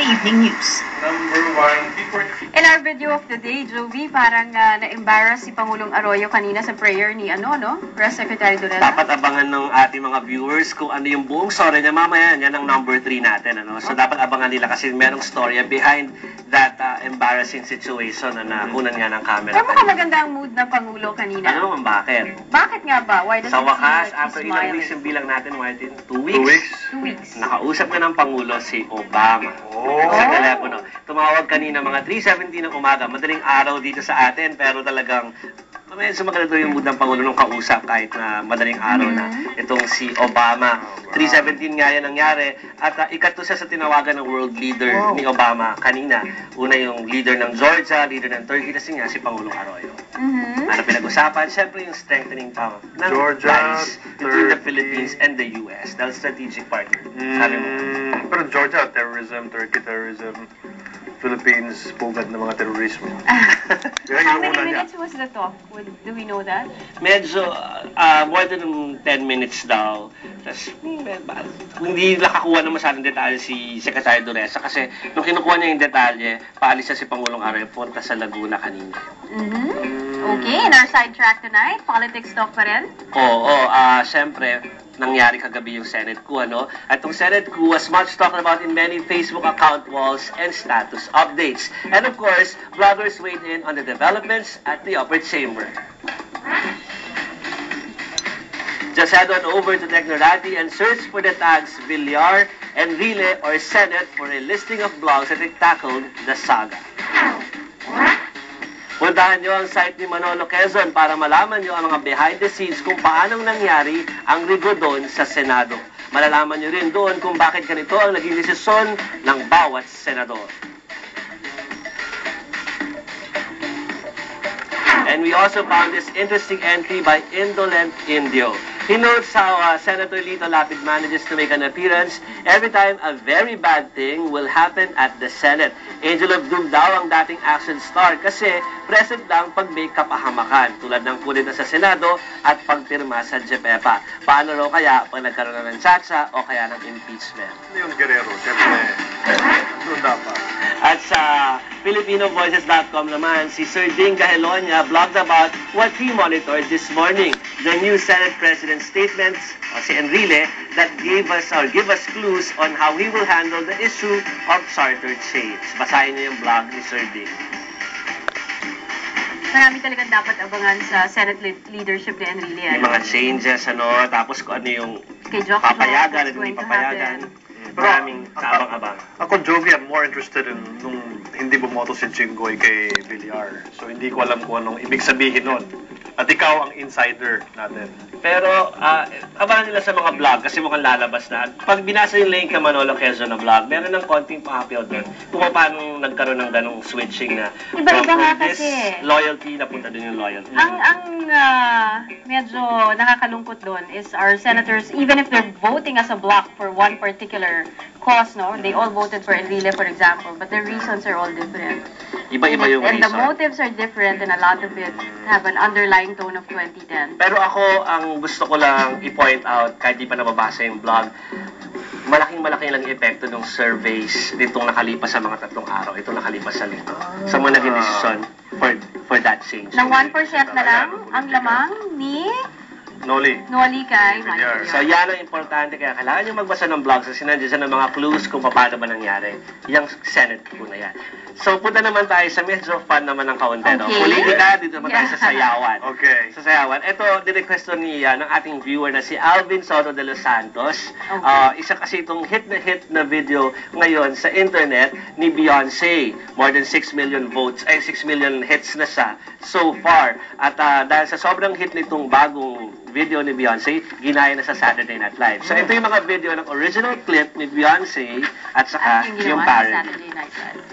evening news. In our video of the day, Jovi, parang na-embarrass si Pangulong Arroyo kanina sa prayer ni Press Secretary Durela. Dapat abangan ng ating mga viewers kung ano yung buong story niya mamaya. Yan ang number 3 natin. So dapat abangan nila kasi merong story behind that embarrassing situation na nakunan nga ng camera. Pero mukhang maganda ang mood ng Pangulo kanina. Ano naman bakit? Bakit nga ba? Why does Sa it wakas, seem like after he's ilang weeks smiling? yung bilang natin, Martin, 2 weeks. 2 weeks. Nakausap na ng Pangulo si Obama. Sa telepono. Tumawag kanina mga 3:17 ng umaga. Madaling araw dito sa atin, pero talagang medyo maganda yung mood ng Pangulo nung kausap kahit na madaling araw na itong si Obama. 3:17 nga yan nangyari. At ikato siya sa tinawagan ng world leader ni Obama kanina. Una yung leader ng Georgia, leader ng Turkey, kasi nga si Pangulong Arroyo. Ano pinag-usapan? Siyempre yung strengthening pa ng ties between the Philippines and the US. Dahil strategic partner. Sabi mo. Pero Georgia, terrorism, Turkey, terrorism, Philippines, pugad ng mga terorismo. How many minutes was the talk? Do we know that? Medyo, more than 10 minutes daw. Tapos, hindi nakakuha ng masyadong detalye si Secretary Duresa kasi nung kinukuha niya yung detalye, paalis siya si Pangulong Arroyo, punta sa Laguna kanina. Okay, in our sidetrack tonight, politics talk pa rin? Siyempre, nangyari kagabi yung Senate coup, At yung Senate coup was much talked about in many Facebook account walls and status updates. And of course, vloggers weighed in on the developments at the upper chamber. Just head on over to Tecnorati and search for the tags Villar, Enrile, or Senate for a listing of blogs that tackled the saga. Puntahan nyo ang site ni Manolo Quezon para malaman nyo ang mga behind the scenes kung paanong nangyari ang rigodon sa Senado. Malalaman nyo rin doon kung bakit ganito ang naging desisyon ng bawat senador. And we also found this interesting entry by Indolent Indio. He notes how Senator Lito Lapid manages to make an appearance every time a very bad thing will happen at the Senate. Angel of Doom daw ang dating action star kasi present lang pag may kapahamakan tulad ng kudeta sa Senado at pagpirma sa JEPEPA. Paano raw kaya pag nagkaroon na ng tsaktsa o kaya ng impeachment? Leon Guerrero, siyempre, doon dapat. At sa FilipinoVoices.com naman, si Sir Ding Cahelonia blogged about what he monitored this morning. The new Senate President's statements, si Enrile, that give us clues on how he will handle the issue of charter change. Basahin niyo yung blog ni Sir Ding. Marami talagang dapat abangan sa Senate leadership ni Enrile. Yung mga changes, tapos kung ano yung Kay Jock papayagan at what's hindi going to papayagan. happen. Maraming kaabang-abang. Ako, Jovi, I'm more interested in nung hindi bumoto si Jinggoy kay Villar. So, hindi ko alam kung anong ibig sabihin nun. At ikaw ang insider natin. Pero, abangan nila sa mga vlog kasi mukhang lalabas na. Pag binasa yung link kay Manolo Quezon na vlog, meron ng konting pahapyaw doon kung paano nagkaroon ng ganong switching na Iba-iba nga this kasi. loyalty, napunta din yung loyalty. Ang medyo nakakalungkot doon is our senators, even if they're voting as a block for one particular cause, they all voted for Enrile, for example, but the reasons are all different. Iba-iba yung And the reason. motives are different and a lot of it have an underlying tone of 2010. Pero ako, ang gusto ko lang i-point out, kahit di pa nababasa yung vlog, malaking-malaki lang epekto ng surveys nitong nakalipas sa mga 3 araw. Itong nakalipas sa lito. Sa mga naging desisyon for that change. Nang 1% na lang ang lamang ni Noli. kay Villar. So yan ang importante, kaya kailangan nyo magbasa ng vlogs kasi nandiyan dyan ng mga clues kung paano ba nangyari. Yung Senate ko na yan. So punta naman tayo sa medyo fun naman ng kaunti. Okay. Muli kita, dito naman tayo sa sayawan. Okay. Sa sayawan. Ito, nirequest ni ng ating viewer na si Alvin Soto de los Santos. Isa kasi itong hit na video ngayon sa internet ni Beyonce. More than 6 million votes, 6 million hits na siya so far. At dahil sa sobrang hit nitong bagong video ni Beyonce, ginaya na sa Saturday Night Live. So ito yung mga video ng original clip ni Beyonce at saka yung parody. Saturday Night Live.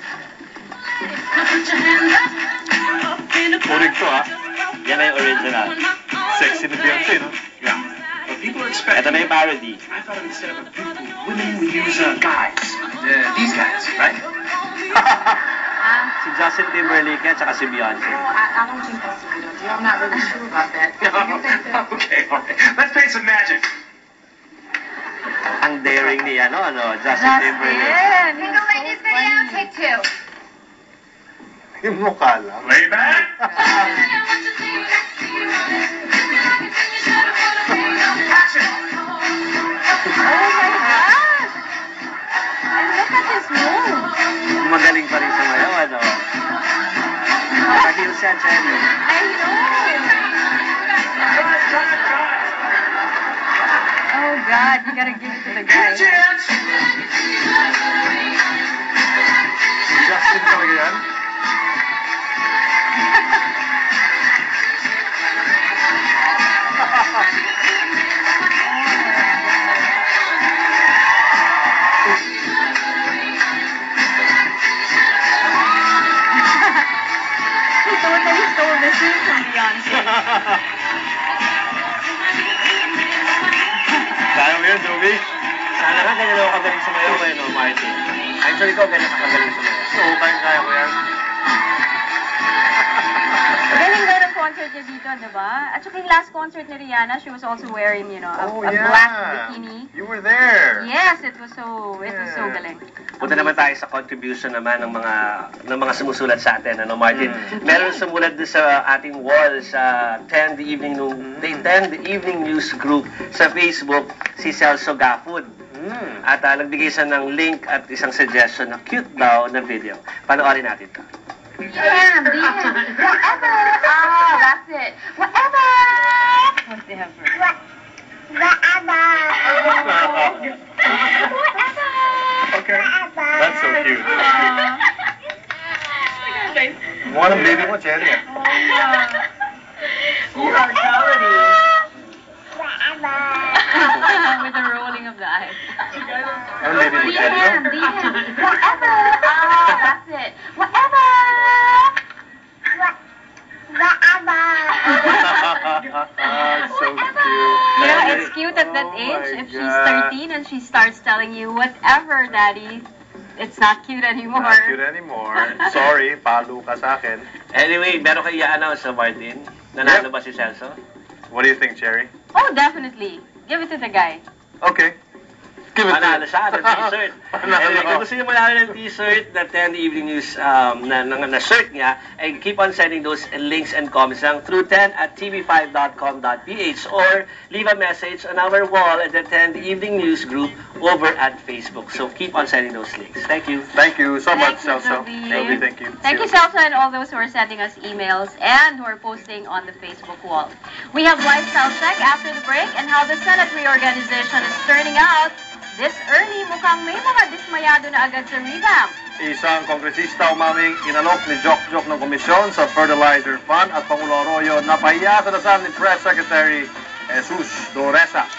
Urig to, Yan na yung original. Sexy na Beyonce, no? Yeah. But people are expecting... Ito na yung parody. I thought instead of women, we use guys. These guys, right? Si Justin Timberlake at saka si Beyonce. I don't think that's a good idea. I'm not really sure about that. Okay, all right. Let's paint some magic. Ang daring ni Justin Timberlake. He's so funny. you. Yung mukha lang. Lay back. Action. Oh my gosh! And look at his move. Magaling pa rin sumayaw, ano? Nakahil siya, Jenny. I know. Oh God, you gotta give it to the guy. Chance. Justin talaga yan? He totally stole the scene from Beyonce. Kaya mo yun, Joey? Sana nga ganyan ako kagaling sumayaw kayo, no, Martin? Actually, ikaw ganyan ka kagaling sumayaw. Oo, kaya ko yan. Galing daw ng concert niya dito, di ba? At saka yung last concert ni Rihanna, she was also wearing, you know, a black bikini. You were there. Yes, it was so galing. Punta naman tayo sa contribution naman ng mga sumusulat sa atin, ano, Martin? Meron sumulat doon sa ating wall sa 10 the evening news group sa Facebook, si Celso Gafud. At nagbigay siya ng link at isang suggestion na cute daw na video. Panoorin natin ito. Damn, whatever. Oh, that's it. Whatever. Whatever. Whatever. Okay. That's so cute. Mukha ng baby mo, Cherry. With the rolling of the eyes. Anong baby mo, Cherry? Whatever. Oh, that's it. Whatever. So cute. You know, it's cute at that Oh age. my If she's God. 13 and she starts telling you, whatever, daddy, it's not cute anymore. Not cute anymore. Sorry, palo ka sa akin. Anyway, meron kayo i-announce, Martin? Nanalo ba si Celso? What do you think, Cherry? Oh, definitely. Give it to the guy. Okay. Give it Panalo siya ng t-shirt. Panalo. Anyway, kung gusto niyo manalo ng t-shirt na 10 the evening news na shirt niya, ay keep on sending those links and comments lang through 10 at tv5.com.ph or leave a message on our wall at the 10 the evening news group over at Facebook. So keep on sending those links. Thank you. Thank you so much, Thank you, Celso. Joey. Joey, thank you. Thank you, Celso, and all those who are sending us emails and who are posting on the Facebook wall. We have Lifestyle Check after the break and how the Senate reorganization is turning out. This early, mukhang may mga dismayado na agad sa revamp. Isang kongresista umaming inalok ni Jok ng komisyon sa Fertilizer Fund at Pangulo Arroyo napahiya sa dasal ni Press Secretary Jesus Doresa.